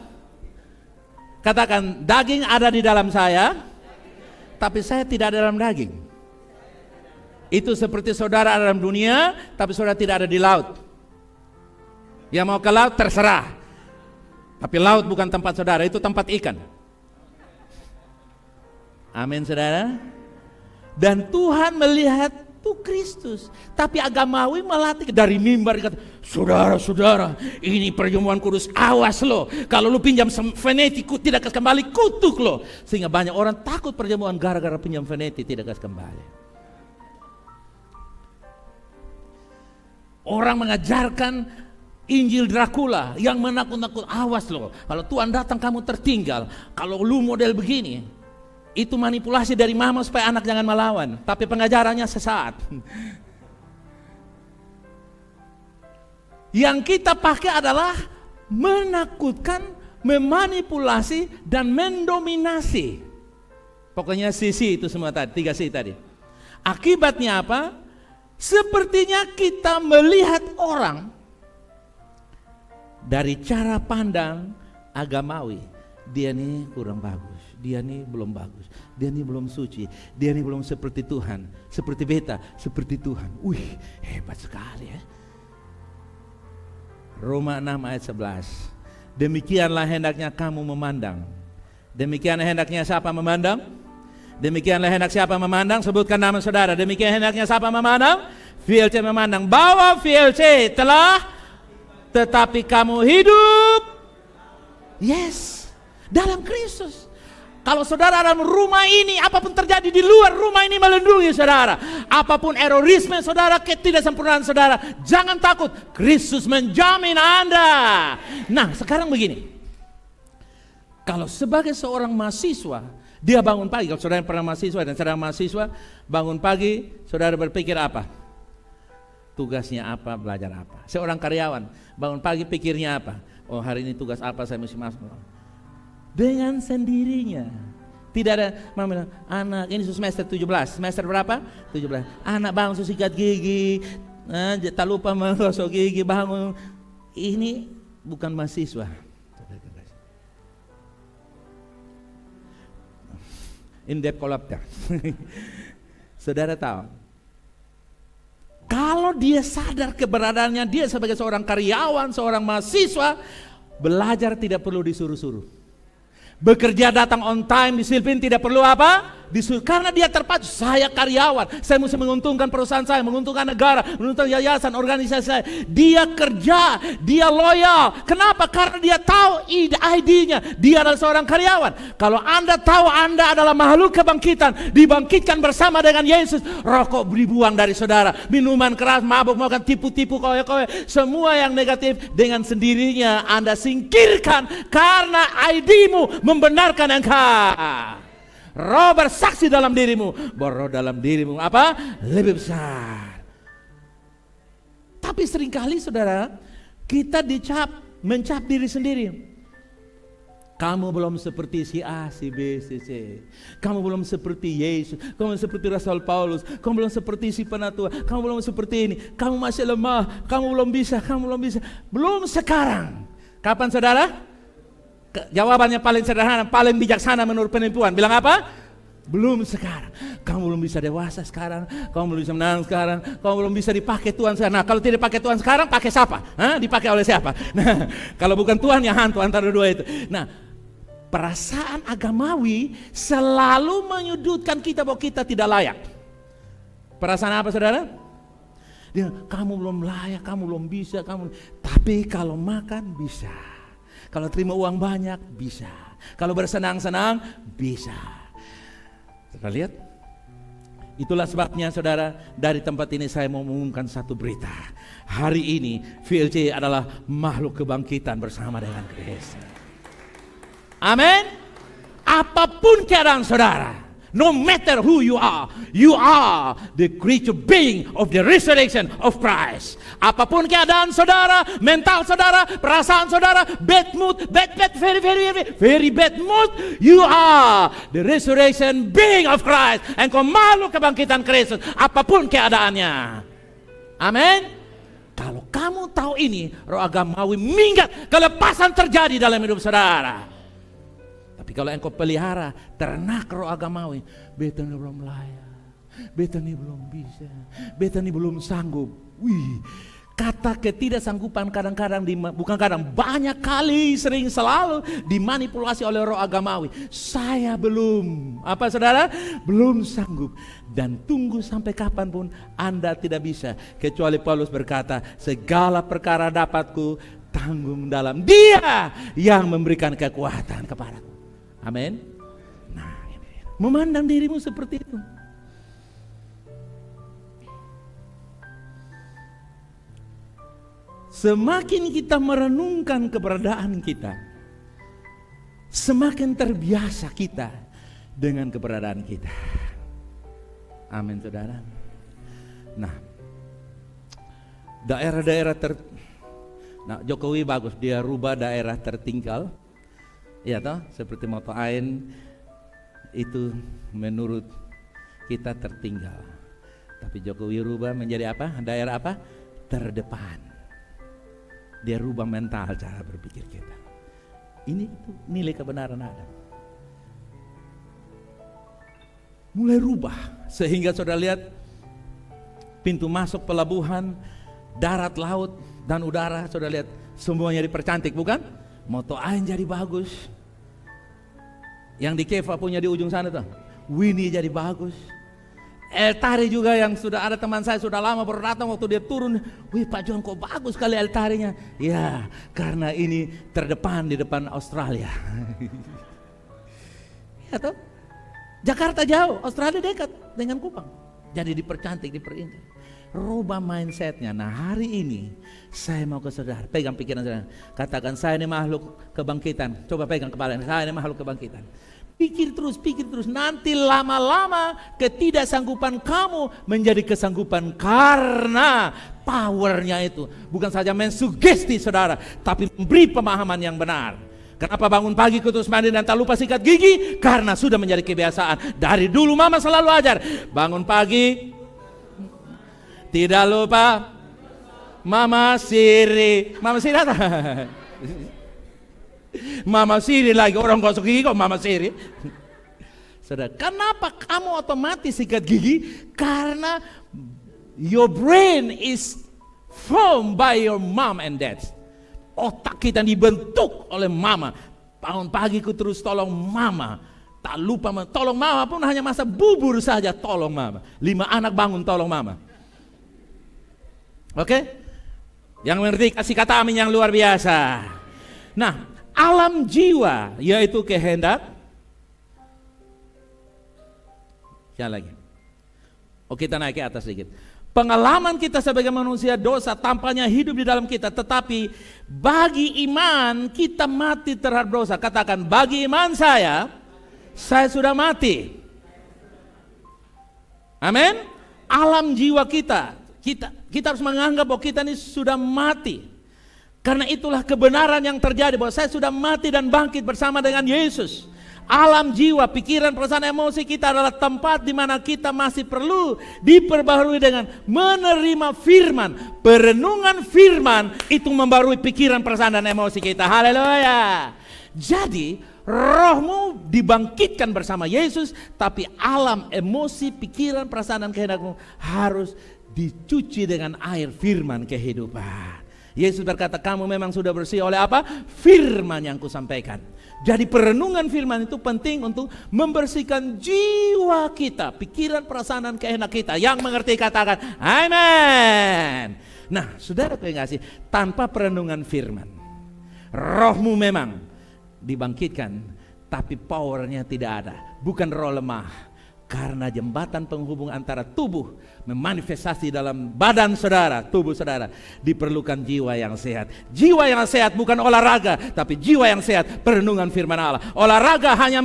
C: Katakan, daging ada di dalam saya, tapi saya tidak ada dalam daging. Itu seperti saudara ada dalam dunia, tapi saudara tidak ada di laut. Yang mau ke laut terserah. Tapi laut bukan tempat saudara, itu tempat ikan. Amin saudara. Dan Tuhan melihat Kristus, tapi agamawi melatih dari mimbar kata, saudara-saudara, ini perjamuan kudus, awas lo, kalau lu pinjam Veneti tidak kasih kembali, kutuk lo, sehingga banyak orang takut perjamuan gara-gara pinjam Veneti tidak kasih kembali. Orang mengajarkan Injil Dracula yang menakut-nakut. Awas loh, kalau Tuhan datang kamu tertinggal. Kalau lu model begini, itu manipulasi dari mama supaya anak jangan melawan. Tapi pengajarannya sesat. Yang kita pakai adalah menakutkan, memanipulasi, dan mendominasi. Pokoknya sisi itu semua tadi, 3 C tadi. Akibatnya apa? Sepertinya kita melihat orang dari cara pandang agamawi. Dia nih kurang bagus, dia nih belum bagus, dia nih belum suci, dia nih belum seperti Tuhan, seperti beta, seperti Tuhan. Wih, hebat sekali ya. Roma 6 ayat 11. Demikianlah hendaknya kamu memandang. Demikianlah hendaknya siapa memandang? Demikianlah hendak siapa memandang? Sebutkan nama saudara. Demikian hendaknya siapa memandang? VLC memandang bahwa VLC telah, tetapi kamu hidup, yes, dalam Kristus. Kalau saudara dalam rumah ini, apapun terjadi di luar rumah ini melindungi saudara. Apapun erorisme saudara, ketidaksempurnaan saudara, jangan takut. Kristus menjamin Anda. Nah, sekarang begini. Kalau sebagai seorang mahasiswa, dia bangun pagi. Kalau saudara pernah mahasiswa dan saudara mahasiswa, bangun pagi, saudara berpikir apa? Tugasnya apa, belajar apa? Seorang karyawan, bangun pagi pikirnya apa? Oh, hari ini tugas apa saya mesti masuk? Dengan sendirinya. Tidak ada mama bilang, anak ini semester 17. Semester berapa? 17. Anak bangun sikat gigi, tak lupa menggosok gigi, bangun. Ini bukan mahasiswa. In-depth collapse. Saudara tahu, kalau dia sadar keberadaannya dia sebagai seorang karyawan, seorang mahasiswa, belajar tidak perlu disuruh-suruh. Bekerja datang on time, disiplin, tidak perlu apa? Disuruh. Karena dia terpacu, saya karyawan, saya mesti menguntungkan perusahaan saya, menguntungkan negara, menguntungkan yayasan, organisasi saya. Dia kerja, dia loyal. Kenapa? Karena dia tahu ID-nya, dia adalah seorang karyawan. Kalau Anda tahu Anda adalah makhluk kebangkitan, dibangkitkan bersama dengan Yesus, rokok dibuang dari saudara, minuman keras, mabuk, makan, tipu-tipu, kowe-kowe, semua yang negatif dengan sendirinya Anda singkirkan karena ID-mu membenarkan engkau. Roh bersaksi dalam dirimu, bahwa roh dalam dirimu apa? Lebih besar. Tapi seringkali saudara, kita mencap diri sendiri. Kamu belum seperti si A, si B, si C. Kamu belum seperti Yesus, kamu belum seperti Rasul Paulus, kamu belum seperti si penatua, kamu belum seperti ini. Kamu masih lemah, kamu belum bisa, kamu belum bisa. Belum sekarang. Kapan saudara? Jawabannya paling sederhana, paling bijaksana menurut penipuan. Bilang apa? Belum sekarang. Kamu belum bisa dewasa sekarang, kamu belum bisa menang sekarang, kamu belum bisa dipakai Tuhan sekarang. Nah, kalau tidak dipakai Tuhan sekarang, pakai siapa? Dipakai oleh siapa? Nah, kalau bukan Tuhan ya hantu antara dua itu. Nah, perasaan agamawi selalu menyudutkan kita bahwa kita tidak layak. Perasaan apa saudara? Dia, kamu belum layak, kamu belum bisa, tapi kalau makan bisa. Kalau terima uang banyak, bisa. Kalau bersenang-senang, bisa. Saudara lihat? Itulah sebabnya saudara, dari tempat ini saya mau mengumumkan satu berita. Hari ini VLC adalah makhluk kebangkitan bersama dengan Kristus. Amin. Apapun keadaan saudara, no matter who you are the creature being of the resurrection of Christ. Apapun keadaan saudara, mental saudara, perasaan saudara, bad mood, very bad mood, you are the resurrection being of Christ. Engkau makhluk kebangkitan Kristus, apapun keadaannya. Amin. Kalau kamu tahu ini, roh agamawi minggat, kelepasan terjadi dalam hidup saudara. Tapi kalau engkau pelihara ternak roh agamawi, beta ini belum layak, beta ini belum bisa, beta ini belum sanggup. Wih, kata ketidaksanggupan kadang-kadang, bukan kadang, banyak kali, sering, selalu dimanipulasi oleh roh agamawi. Saya belum, apa saudara? Belum sanggup. Dan tunggu sampai kapanpun Anda tidak bisa. Kecuali Paulus berkata, segala perkara dapatku tanggung dalam Dia yang memberikan kekuatan kepadaku. Amin. Nah, memandang dirimu seperti itu. semakin kita merenungkan keberadaan kita, semakin terbiasa kita dengan keberadaan kita. Amin, saudara. Nah, daerah-daerah Jokowi bagus, dia rubah daerah tertinggal. Ya toh, seperti Moto Ain itu menurut kita tertinggal. Tapi Jokowi rubah menjadi apa? Daerah apa? Terdepan. Dia rubah mental cara berpikir kita. Ini itu nilai kebenaran ada. Mulai rubah sehingga saudara lihat pintu masuk pelabuhan, darat, laut, dan udara, saudara lihat semuanya dipercantik, bukan? Moto Ain jadi bagus. Yang di Keva punya di ujung sana tuh, Winnie jadi bagus. El Tari juga yang sudah ada teman saya sudah lama baru datang waktu dia turun, wih Pak John kok bagus sekali El Tarinya. Ya karena ini terdepan di depan Australia. Ya toh? Jakarta jauh, Australia dekat dengan Kupang. Jadi dipercantik, diperindah. Rubah mindsetnya. Nah hari ini saya mau ke saudara, pegang pikiran saudara, katakan saya ini makhluk kebangkitan. Coba pegang kepala, saya ini makhluk kebangkitan. Pikir terus, nanti lama-lama ketidaksanggupan kamu menjadi kesanggupan karena powernya itu bukan saja mensugesti saudara, tapi memberi pemahaman yang benar. Kenapa bangun pagi terus mandi dan tak lupa sikat gigi? Karena sudah menjadi kebiasaan. Dari dulu mama selalu ajar, bangun pagi tidak lupa Mama Siri. Mama Siri apa? Mama Siri lagi, orang gosok gigi kok Mama Siri. Saudara, kenapa kamu otomatis sikat gigi? Karena your brain is formed by your mom and dad. Otak kita dibentuk oleh mama. Bangun pagi ku terus tolong mama. Tak lupa tolong mama pun hanya masa bubur saja tolong mama. 5 anak bangun tolong mama. Oke? Yang mengerti kasih kata amin yang luar biasa. Nah, alam jiwa yaitu kehendak. Yang lagi. Oh, kita naik ke atas sedikit. Pengalaman kita sebagai manusia dosa tampaknya hidup di dalam kita, tetapi bagi iman kita mati terhadap dosa. Katakan, bagi iman saya sudah mati. Amin. Alam jiwa kita harus menganggap bahwa kita ini sudah mati. Karena itulah kebenaran yang terjadi bahwa saya sudah mati dan bangkit bersama dengan Yesus. Alam jiwa, pikiran, perasaan, emosi kita adalah tempat di mana kita masih perlu diperbaharui dengan menerima firman. Perenungan firman itu membarui pikiran, perasaan, dan emosi kita. Haleluya. Jadi rohmu dibangkitkan bersama Yesus, tapi alam, emosi, pikiran, perasaan, dan kehendakmu harus dicuci dengan air firman kehidupan. Yesus berkata, kamu memang sudah bersih oleh apa? Firman yang kusampaikan. Jadi perenungan firman itu penting untuk membersihkan jiwa kita, pikiran, perasaan, dan kehendak kita. Yang mengerti katakan amin. Nah, saudara yang kasih, tanpa perenungan firman, rohmu memang dibangkitkan, tapi powernya tidak ada. Bukan roh lemah. Karena jembatan penghubung antara tubuh memanifestasi dalam badan saudara, tubuh saudara, diperlukan jiwa yang sehat. Jiwa yang sehat bukan olahraga, tapi jiwa yang sehat perenungan firman Allah. Olahraga hanya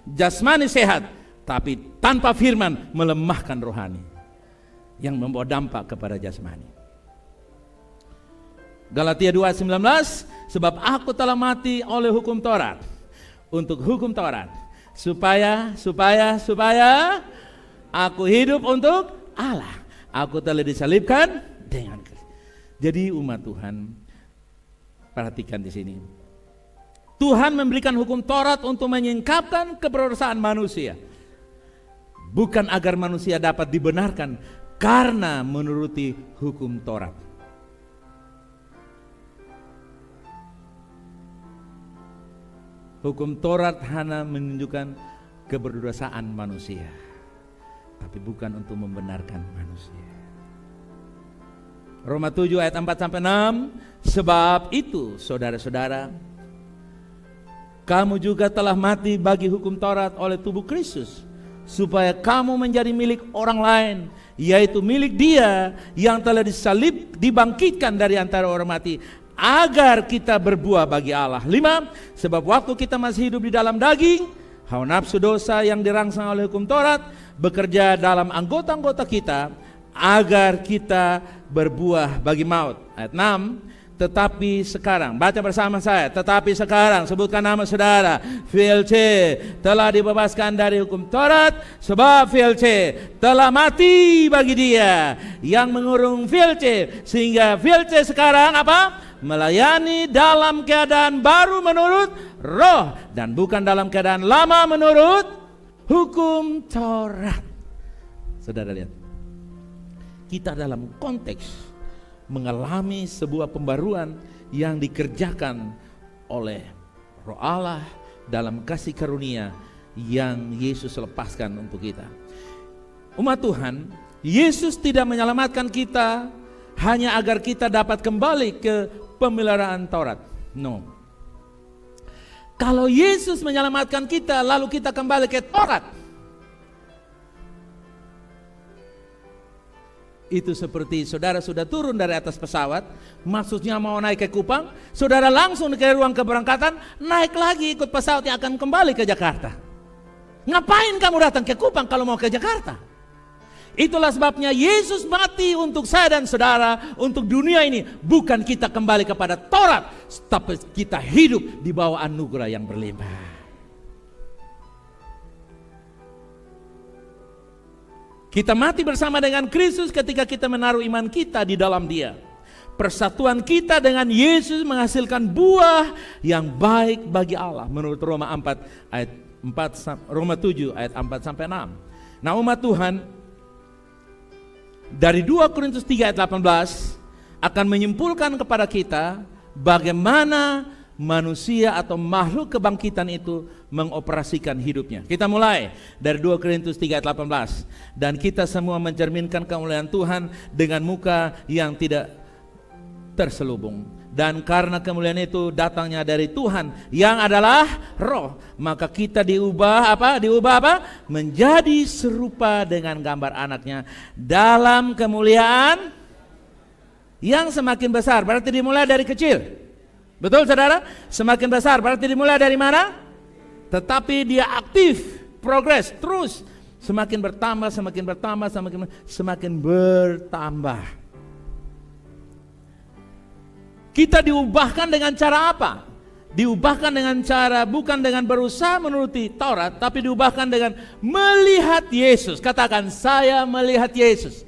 C: jasmani sehat, tapi tanpa firman melemahkan rohani yang membawa dampak kepada jasmani. Galatia 2:19, sebab aku telah mati oleh hukum Taurat, untuk hukum Taurat, supaya aku hidup untuk Allah. Aku telah disalibkan dengan Kristus. Jadi umat Tuhan, perhatikan di sini. Tuhan memberikan hukum Taurat untuk menyingkapkan keberdosan manusia, bukan agar manusia dapat dibenarkan karena menuruti hukum Taurat. Hukum Taurat hanya menunjukkan keberdosaan manusia, tapi bukan untuk membenarkan manusia. Roma 7 ayat 4-6, sebab itu saudara-saudara, kamu juga telah mati bagi hukum Taurat oleh tubuh Kristus, supaya kamu menjadi milik orang lain yaitu milik Dia yang telah disalib, dibangkitkan dari antara orang mati, agar kita berbuah bagi Allah. 5. Sebab waktu kita masih hidup di dalam daging, hawa nafsu dosa yang dirangsang oleh hukum Taurat bekerja dalam anggota-anggota kita agar kita berbuah bagi maut. Ayat 6. Tetapi sekarang, baca bersama saya, tetapi sekarang, sebutkan nama saudara, VLC telah dibebaskan dari hukum Taurat, sebab VLC telah mati bagi dia yang mengurung VLC, sehingga VLC sekarang apa? Melayani dalam keadaan baru menurut roh, dan bukan dalam keadaan lama menurut hukum Taurat. Saudara lihat, kita dalam konteks mengalami sebuah pembaruan yang dikerjakan oleh Roh Allah dalam kasih karunia yang Yesus lepaskan untuk kita. Umat Tuhan, Yesus tidak menyelamatkan kita hanya agar kita dapat kembali ke pemeliharaan Taurat. No. Kalau Yesus menyelamatkan kita lalu kita kembali ke Taurat, itu seperti saudara sudah turun dari atas pesawat, maksudnya mau naik ke Kupang, saudara langsung ke ruang keberangkatan, naik lagi ikut pesawat yang akan kembali ke Jakarta. Ngapain kamu datang ke Kupang kalau mau ke Jakarta? Itulah sebabnya Yesus mati untuk saya dan saudara, untuk dunia ini. Bukan kita kembali kepada Taurat, tapi kita hidup di bawah anugerah yang berlimpah. Kita mati bersama dengan Kristus ketika kita menaruh iman kita di dalam Dia. Persatuan kita dengan Yesus menghasilkan buah yang baik bagi Allah menurut Roma 4 ayat 4 Roma 7 ayat 4 sampai 6. Nah, umat Tuhan, dari 2 Korintus 3 ayat 18 akan menyimpulkan kepada kita bagaimana manusia atau makhluk kebangkitan itu mengoperasikan hidupnya. Kita mulai dari 2 Korintus 3 ayat 18. Dan kita semua mencerminkan kemuliaan Tuhan dengan muka yang tidak terselubung. Dan karena kemuliaan itu datangnya dari Tuhan yang adalah Roh, maka kita diubah apa? Menjadi serupa dengan gambar anaknya dalam kemuliaan yang semakin besar. Berarti dimulai dari kecil. Betul saudara? Semakin besar berarti dimulai dari mana? Tetapi dia aktif, progres, terus semakin bertambah, semakin bertambah. Kita diubahkan dengan cara apa? Diubahkan dengan cara bukan dengan berusaha menuruti Taurat, tapi diubahkan dengan melihat Yesus. Katakan, saya melihat Yesus.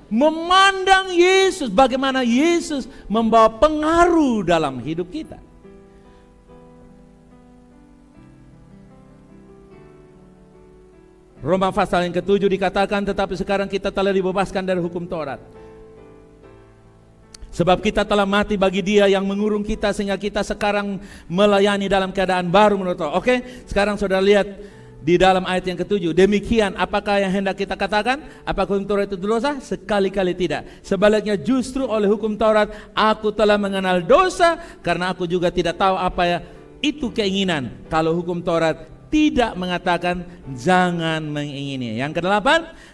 C: Memandang Yesus, bagaimana Yesus membawa pengaruh dalam hidup kita. Roma pasal yang ke-7 dikatakan, tetapi sekarang kita telah dibebaskan dari hukum Taurat. Sebab kita telah mati bagi Dia yang mengurung kita, sehingga kita sekarang melayani dalam keadaan baru menurut Taurat. Oke, sekarang saudara lihat di dalam ayat yang ke-7, demikian apakah yang hendak kita katakan? Apakah hukum Taurat itu dosa? Sekali-kali tidak. Sebaliknya justru oleh hukum Taurat aku telah mengenal dosa, karena aku juga tidak tahu apa itu keinginan. Kalau hukum Taurat tidak mengatakan jangan mengingini. Yang ke-8,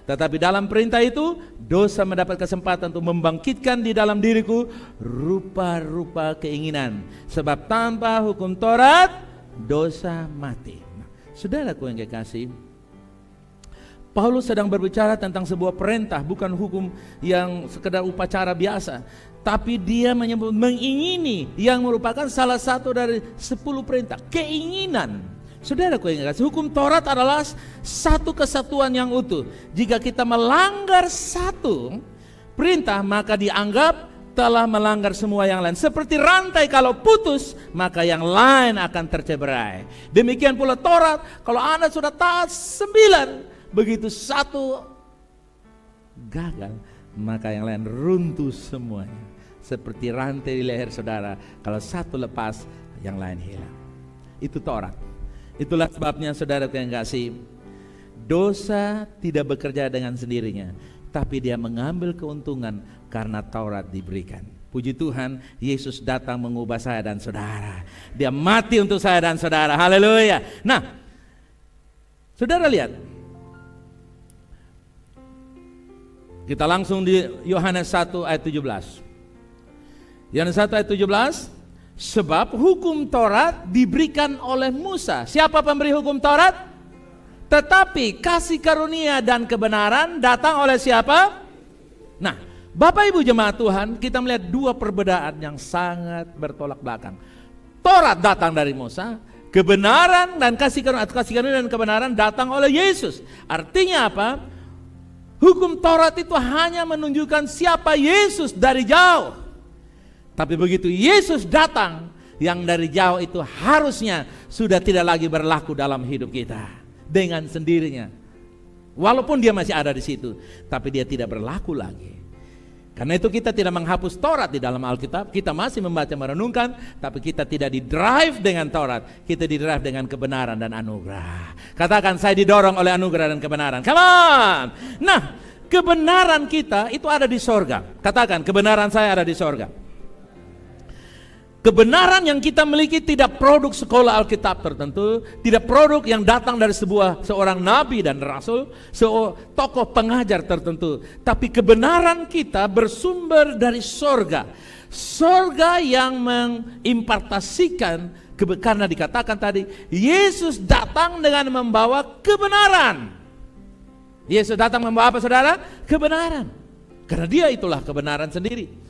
C: tetapi dalam perintah itu dosa mendapat kesempatan untuk membangkitkan di dalam diriku rupa-rupa keinginan. Sebab tanpa hukum Taurat dosa mati. Saudaraku yang kekasih, Paulus sedang berbicara tentang sebuah perintah, bukan hukum yang sekedar upacara biasa, tapi dia menyebut mengingini yang merupakan salah satu dari 10 perintah, keinginan. Saudaraku yang kekasih, hukum Taurat adalah satu kesatuan yang utuh. Jika kita melanggar satu perintah, maka dianggap telah melanggar semua yang lain. Seperti rantai kalau putus, maka yang lain akan terceberai. Demikian pula Taurat, kalau Anda sudah taat 9, begitu satu gagal, maka yang lain runtuh semuanya. Seperti rantai di leher saudara, kalau satu lepas, yang lain hilang. Itu Taurat. Itulah sebabnya saudara yang kasih, dosa tidak bekerja dengan sendirinya, tapi dia mengambil keuntungan karena Taurat diberikan. Puji Tuhan, Yesus datang mengubah saya dan saudara. Dia mati untuk saya dan saudara. Haleluya. Nah, saudara lihat, Kita langsung di Yohanes 1 ayat 17. Yohanes 1 ayat 17, sebab hukum Taurat diberikan oleh Musa. Siapa pemberi hukum Taurat? Tetapi kasih karunia dan kebenaran datang oleh siapa? Nah, Bapak Ibu jemaat Tuhan, kita melihat dua perbedaan yang sangat bertolak belakang. Taurat datang dari Musa, kebenaran dan kasih karunia dan kebenaran datang oleh Yesus. Artinya apa? Hukum Taurat itu hanya menunjukkan siapa Yesus dari jauh. Tapi begitu Yesus datang, yang dari jauh itu harusnya sudah tidak lagi berlaku dalam hidup kita dengan sendirinya. Walaupun dia masih ada di situ, tapi dia tidak berlaku lagi. Karena itu kita tidak menghapus Taurat di dalam Alkitab, kita masih membaca merenungkan, tapi kita tidak didrive dengan Taurat, kita didrive dengan kebenaran dan anugerah. Katakan, saya didorong oleh anugerah dan kebenaran. Come on. Nah, kebenaran kita itu ada di sorga. Katakan, kebenaran saya ada di sorga. Kebenaran yang kita miliki tidak produk sekolah Alkitab tertentu, tidak produk yang datang dari seorang nabi dan rasul, tokoh pengajar tertentu, tapi kebenaran kita bersumber dari sorga. Sorga yang mengimpartasikan, karena dikatakan tadi, Yesus datang dengan membawa kebenaran. Yesus datang membawa apa, saudara? Kebenaran. Karena dia itulah kebenaran sendiri.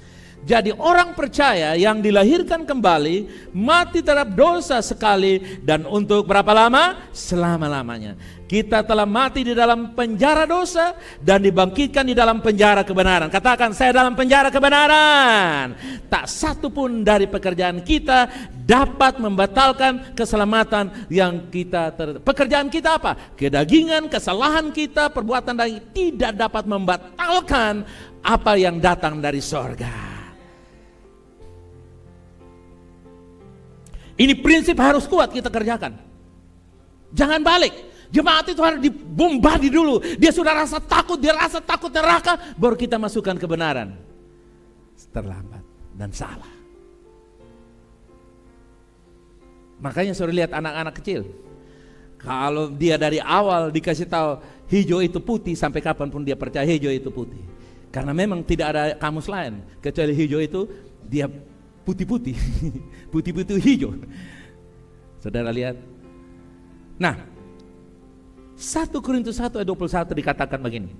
C: Jadi orang percaya yang dilahirkan kembali, mati terhadap dosa sekali, dan untuk berapa lama? Selama-lamanya. Kita telah mati di dalam penjara dosa dan dibangkitkan di dalam penjara kebenaran. Katakan, saya dalam penjara kebenaran. Tak satu pun dari pekerjaan kita dapat membatalkan keselamatan yang kita pekerjaan kita apa? Kedagingan, kesalahan kita, perbuatan daging tidak dapat membatalkan apa yang datang dari sorga. Ini prinsip harus kuat kita kerjakan. Jangan balik. Jemaat itu harus dibombardi dulu. Dia sudah rasa takut, dia rasa takut neraka, baru kita masukkan kebenaran. Terlambat dan salah. Makanya suruh lihat anak-anak kecil. Kalau dia dari awal dikasih tahu hijau itu putih, sampai kapanpun dia percaya hijau itu putih. Karena memang tidak ada kamus lain kecuali hijau itu dia putih-putih, putih-putih hijau. Saudara lihat. Nah, 1 Korintus 1 ayat 21 dikatakan begini.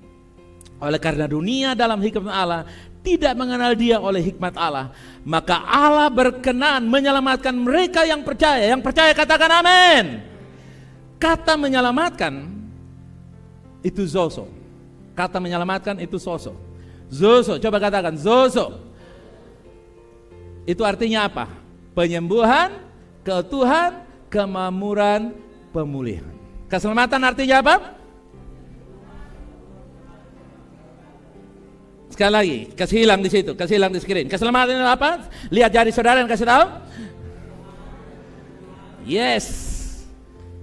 C: Oleh karena dunia dalam hikmat Allah tidak mengenal dia oleh hikmat Allah, maka Allah berkenan menyelamatkan mereka yang percaya. Yang percaya katakan amin. Kata menyelamatkan itu zozo. Kata menyelamatkan itu soso. Zozo, coba katakan zozo. Itu artinya apa? Penyembuhan, keutuhan, kemakmuran, pemulihan. Keselamatan artinya apa? Sekali lagi, kasih hilang di situ, kasih hilang di screen. Keselamatan itu apa? Lihat jari saudara yang kasih tahu. Yes.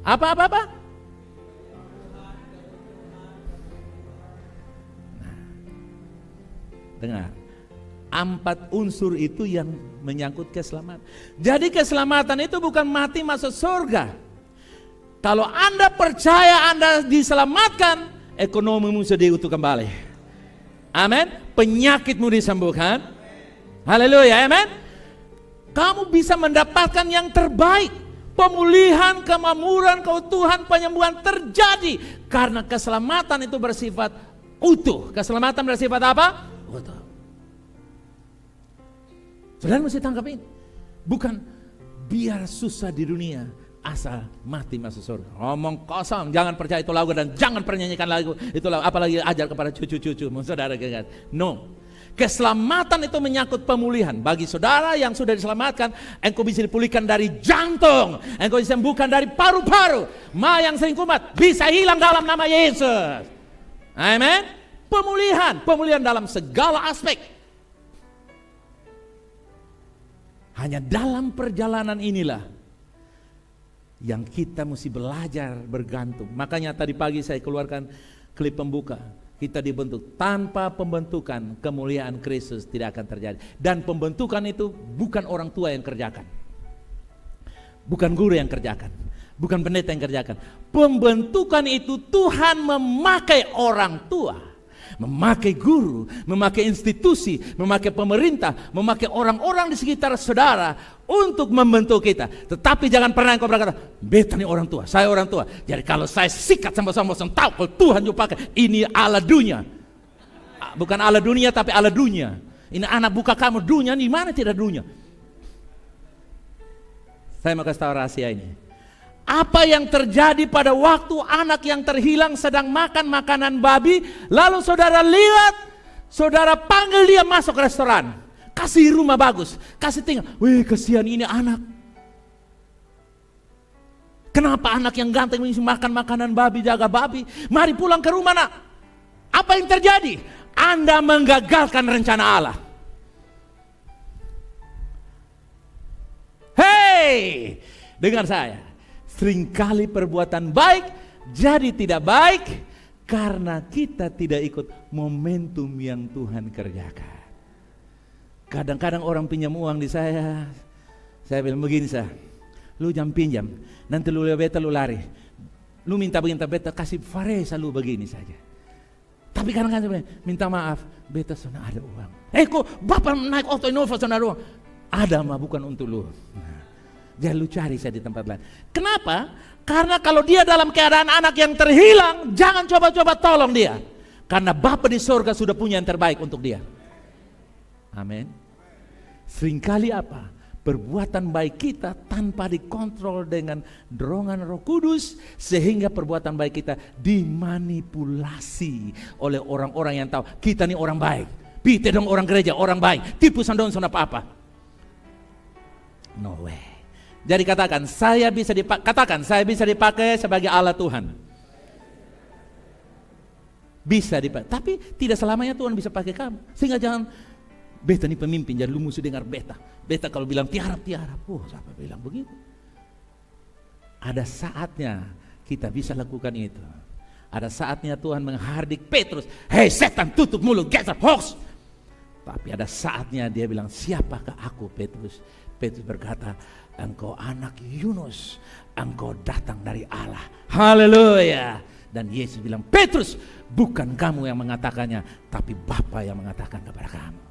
C: Apa? Dengar. 4 unsur itu yang menyangkut keselamatan. Jadi keselamatan itu bukan mati masuk surga. Kalau Anda percaya Anda diselamatkan, ekonomimu sudah diutuh kembali. Amin. Penyakitmu disembuhkan. Haleluya, amin. Kamu bisa mendapatkan yang terbaik. Pemulihan, kemakmuran, keutuhan, penyembuhan terjadi karena keselamatan itu bersifat utuh. Keselamatan bersifat apa? Utuh. Saudara mesti tangkap ini. Bukan biar susah di dunia, asal mati masuk surga. Ngomong kosong, jangan percaya itu lagu dan jangan pernyanyikan lagu itu lagu, apalagi ajar kepada cucu-cucu. Saudara ingat, no. Keselamatan itu menyangkut pemulihan. Bagi saudara yang sudah diselamatkan, engkau bisa dipulihkan dari jantung, engkau disembuhkan dari paru-paru. Yang sering kumat bisa hilang dalam nama Yesus. Amin. Pemulihan dalam segala aspek. Hanya dalam perjalanan inilah yang kita mesti belajar bergantung. Makanya tadi pagi saya keluarkan klip pembuka. Kita dibentuk. Tanpa pembentukan, kemuliaan Kristus tidak akan terjadi. Dan pembentukan itu bukan orang tua yang kerjakan. Bukan guru yang kerjakan. Bukan pendeta yang kerjakan. Pembentukan itu Tuhan memakai orang tua. memakai guru, memakai institusi, memakai pemerintah, memakai orang-orang di sekitar saudara untuk membentuk kita. Tetapi jangan pernah engkau berkata, beta nih orang tua, saya orang tua. Jadi kalau saya sikat sama-sama, saya tahu kalau Tuhan juga pakai, ini Allah dunia. Bukan Allah dunia, tapi Allah dunia. Ini anak buka kamu dunia, di mana tidak dunia? Saya mau kasih tahu rahasia ini. Apa yang terjadi pada waktu anak yang terhilang sedang makan makanan babi, lalu saudara lihat, saudara panggil dia masuk restoran, kasih rumah bagus, kasih tinggal. Wih, kasihan ini anak. Kenapa anak yang ganteng ini makan makanan babi, jaga babi? Mari pulang ke rumah nak. Apa yang terjadi? Anda menggagalkan rencana Allah. Hei, dengar saya. Seringkali perbuatan baik jadi tidak baik karena kita tidak ikut momentum yang Tuhan kerjakan. Kadang-kadang orang pinjam uang di saya bilang begini lu jangan pinjam, nanti lu beta lu lari. Lu minta beta kasih faresa lu begini saja. Tapi kadang-kadang minta maaf, beta sana ada uang. Kok bapak naik auto Innova sana ada uang? Ada mah bukan untuk lu. Jangan lu cari saya di tempat lain. Kenapa? Karena kalau dia dalam keadaan anak yang terhilang, jangan coba-coba tolong dia. Karena Bapa di sorga sudah punya yang terbaik untuk dia. Amin. Seringkali apa? Perbuatan baik kita tanpa dikontrol dengan dorongan Roh Kudus, sehingga perbuatan baik kita dimanipulasi oleh orang-orang yang tahu kita nih orang baik. Pite dong orang gereja orang baik, tipu sandon sana apa-apa. No way. Jadi katakan saya bisa dipakai sebagai Allah Tuhan. Bisa dipakai, tapi tidak selamanya Tuhan bisa pakai kamu. Sehingga jangan beta nih pemimpin, jadi lu mesti dengar beta. Beta kalau bilang tiarap. Siapa bilang begitu? Ada saatnya kita bisa lakukan itu. Ada saatnya Tuhan menghardik Petrus, hei setan tutup mulut, geser hoax. Tapi ada saatnya dia bilang, siapakah aku Petrus? Petrus berkata, engkau anak Yunus, engkau datang dari Allah. Haleluya. Dan Yesus bilang, Petrus, bukan kamu yang mengatakannya, tapi Bapa yang mengatakan kepada kamu.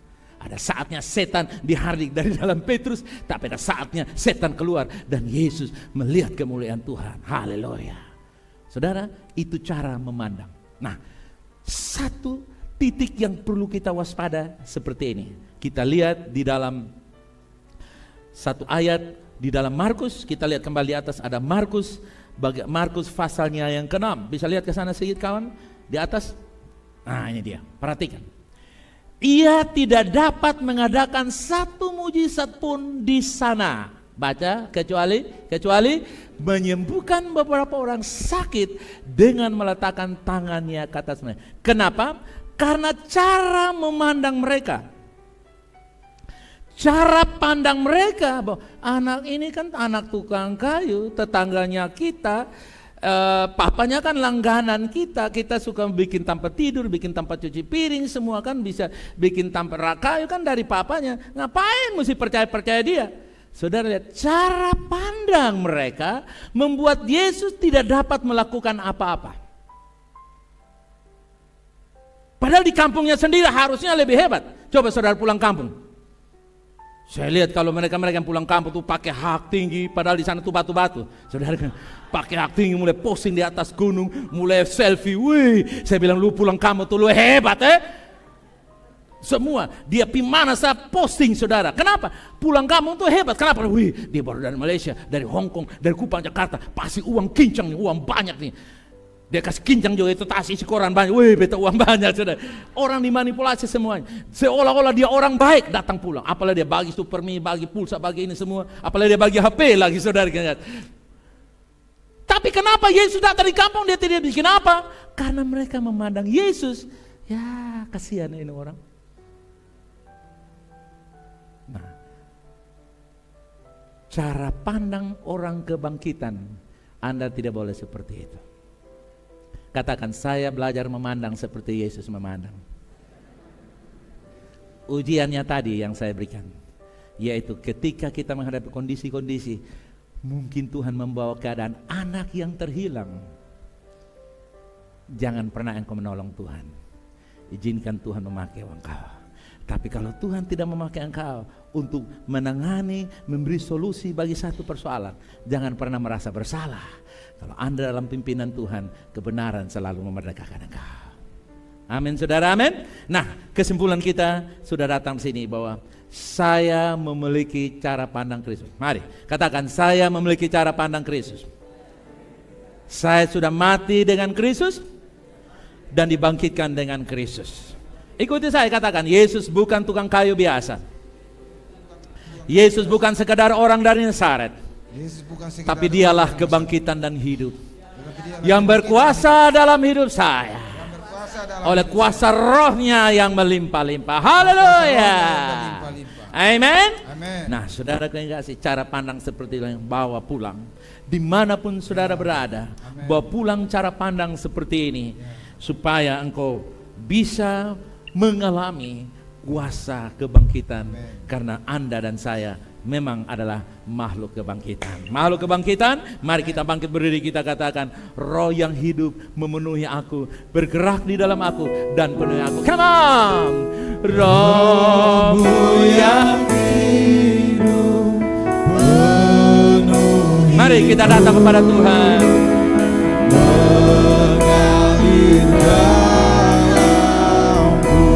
C: Ada saatnya setan dihardik dari dalam Petrus, tapi ada saatnya setan keluar dan Yesus melihat kemuliaan Tuhan. Haleluya. Saudara, itu cara memandang. Nah, satu titik yang perlu kita waspada seperti ini. Kita lihat di dalam satu ayat di dalam Markus, kita lihat kembali di atas ada Markus pasalnya yang ke-6. Bisa lihat ke sana sedikit kawan, di atas. Nah, ini dia. Perhatikan. Ia tidak dapat mengadakan satu mujizat pun di sana. Baca, kecuali menyembuhkan beberapa orang sakit dengan meletakkan tangannya ke atas mereka. Kenapa? Karena cara memandang mereka. Cara pandang mereka bahwa anak ini kan anak tukang kayu, tetangganya kita, papanya kan langganan kita suka bikin tempat tidur, bikin tempat cuci piring, semua kan bisa bikin tempat kayu kan dari papanya. Ngapain mesti percaya dia? Saudara lihat, cara pandang mereka membuat Yesus tidak dapat melakukan apa-apa. Padahal di kampungnya sendiri harusnya lebih hebat. Coba saudara pulang kampung. Saya lihat kalau mereka yang pulang kampung tuh pakai hak tinggi, padahal di sana tuh batu-batu. Saudara kan pakai hak tinggi, mulai posting di atas gunung, mulai selfie. Wih, saya bilang lu pulang kampung tuh lu hebat Semua dia mana saya posting saudara. Kenapa? Pulang kampung tuh hebat. Kenapa? Wih, dia baru dari Malaysia, dari Hong Kong, dari Kupang, Jakarta. Pasti uang kincang nih, uang banyak nih. Dia kasih kincang juga itu tas isi koran banyak. Wih, beta uang banyak saudara. Orang dimanipulasi semuanya. Seolah-olah dia orang baik datang pulang. Apalagi dia bagi supermi, bagi pulsa, bagi ini semua. Apalagi dia bagi HP lagi saudara. Tapi kenapa Yesus datang di kampung dia tidak bikin apa? Karena mereka memandang Yesus. Ya kasihan ini orang. Nah, cara pandang orang kebangkitan, Anda tidak boleh seperti itu. Katakan, saya belajar memandang seperti Yesus memandang. Ujiannya tadi yang saya berikan, yaitu ketika kita menghadapi kondisi-kondisi, mungkin Tuhan membawa keadaan anak yang terhilang. Jangan pernah engkau menolong Tuhan. izinkan Tuhan memakai engkau. Tapi kalau Tuhan tidak memakai engkau untuk menangani, memberi solusi bagi satu persoalan, jangan pernah merasa bersalah. Kalau Anda dalam pimpinan Tuhan, kebenaran selalu memerdekakan engkau. Amin, saudara, amin. Nah, kesimpulan kita sudah datang di sini bahwa saya memiliki cara pandang Kristus. Mari, katakan, saya memiliki cara pandang Kristus. Saya sudah mati dengan Kristus dan dibangkitkan dengan Kristus. Ikuti saya, katakan, Yesus bukan tukang kayu biasa. Yesus bukan sekadar orang dari Nazaret. Tapi dialah kebangkitan dan hidup yang berkuasa dalam hidup saya oleh kuasa rohnya yang melimpah-limpah. Haleluya. Amin. Nah, saudara kasih, cara pandang seperti yang bawa pulang dimanapun saudara berada. Bawa pulang cara pandang seperti ini supaya engkau bisa mengalami kuasa kebangkitan. Karena Anda dan saya memang adalah makhluk kebangkitan. Makhluk kebangkitan, mari kita bangkit berdiri, kita katakan, roh yang hidup memenuhi aku, bergerak di dalam aku dan penuhi aku. Come on. Rohmu yang hidup memenuhi. Mari kita datang kepada Tuhan. Mengalir dalamku.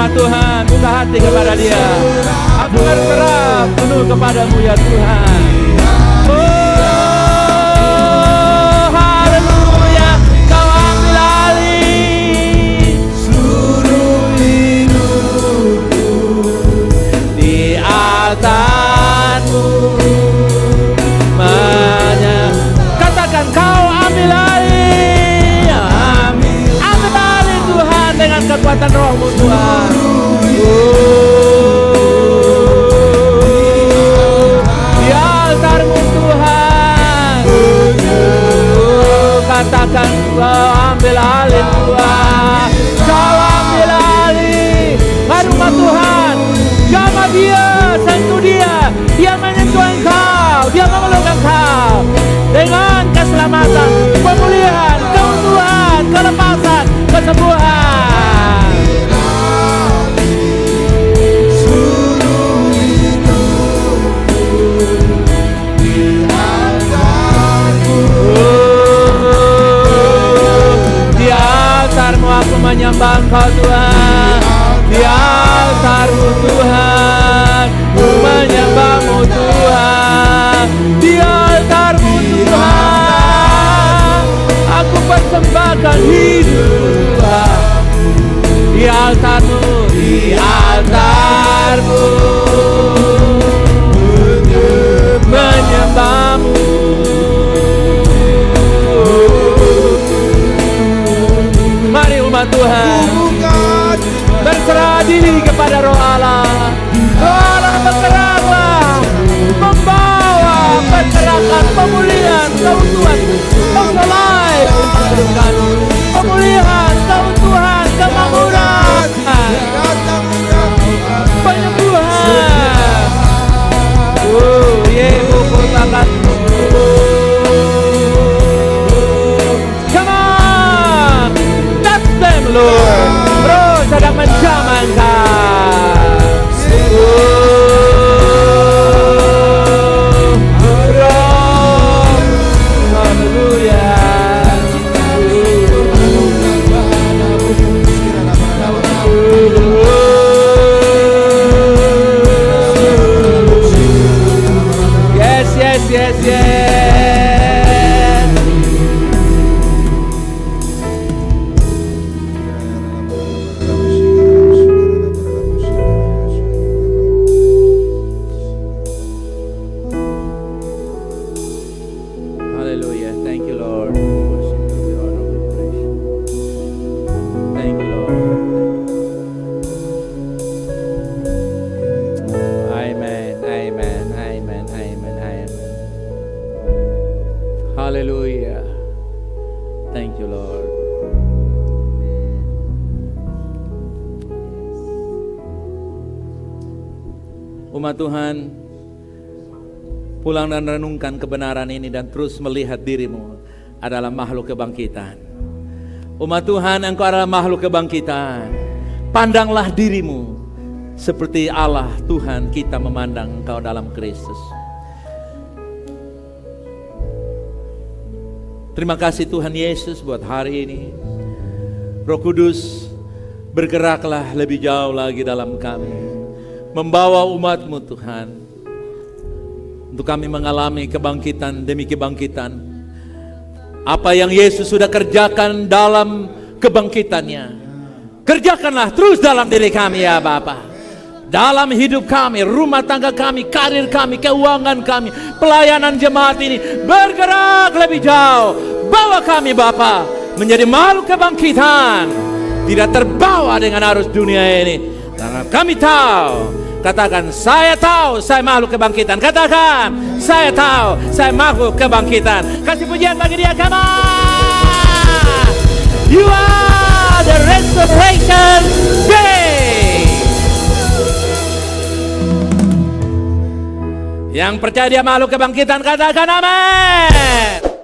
C: Tuhan, buka hati kepada Dia. Aku berserah penuh kepadamu ya Tuhan. Oh, haleluya. Kau ambil alih seluruh hidupku, di altar-Mu. Katakan, kau ambil alih. Ambil alih Tuhan dengan kekuatan Roh-Mu Tuhan. Di altar-Mu Tuhan. Katakan, kau ambil alih Tuhan. Kau ambil alih rumah Tuhan. Jamah Dia, sentuh Dia. Dia menyentuh engkau, Dia memeluk engkau dengan keselamatan, pemulihan, keutuhan, kelepasan, kesembuhan. Di altar-Mu aku menyembah Engkau Tuhan. Di altar-Mu Tuhan, ku menyembah-Mu Tuhan. Di altar-Mu Tuhan, aku persembahkan hidup Tuhan. Di altar-Mu, di altar-Mu, menyembah-Mu. Mari umat Tuhan berserah diri kepada Roh Allah. Roh Allah bergeraklah, membawa pergerakan, pemulihan, keutuhan, mempelai kehidupan, pemulihan, keutuhan, kemakmuran, penyembuhan. Come on, touch them Lord. Roh sedang menjamah Engkau. Roh, haleluya. Umat Tuhan, pulang dan renungkan kebenaran ini dan terus melihat dirimu adalah makhluk kebangkitan. Umat Tuhan, engkau adalah makhluk kebangkitan. Pandanglah dirimu seperti Allah Tuhan kita memandang engkau dalam Kristus. Terima kasih Tuhan Yesus buat hari ini. Roh Kudus, bergeraklah lebih jauh lagi dalam kami, membawa umat-Mu Tuhan, untuk kami mengalami kebangkitan demi kebangkitan. Apa yang Yesus sudah kerjakan dalam kebangkitannya, kerjakanlah terus dalam diri kami ya Bapa. Dalam hidup kami, rumah tangga kami, karir kami, keuangan kami, pelayanan jemaat ini, bergerak lebih jauh. Bawa kami Bapa menjadi makhluk kebangkitan, tidak terbawa dengan arus dunia ini. Karena kami tahu, katakan saya tahu saya makhluk kebangkitan. Katakan saya tahu saya makhluk kebangkitan. Kasih pujian bagi dia, come on. You are the restoration day. Yang percaya dia makhluk kebangkitan, katakan amin.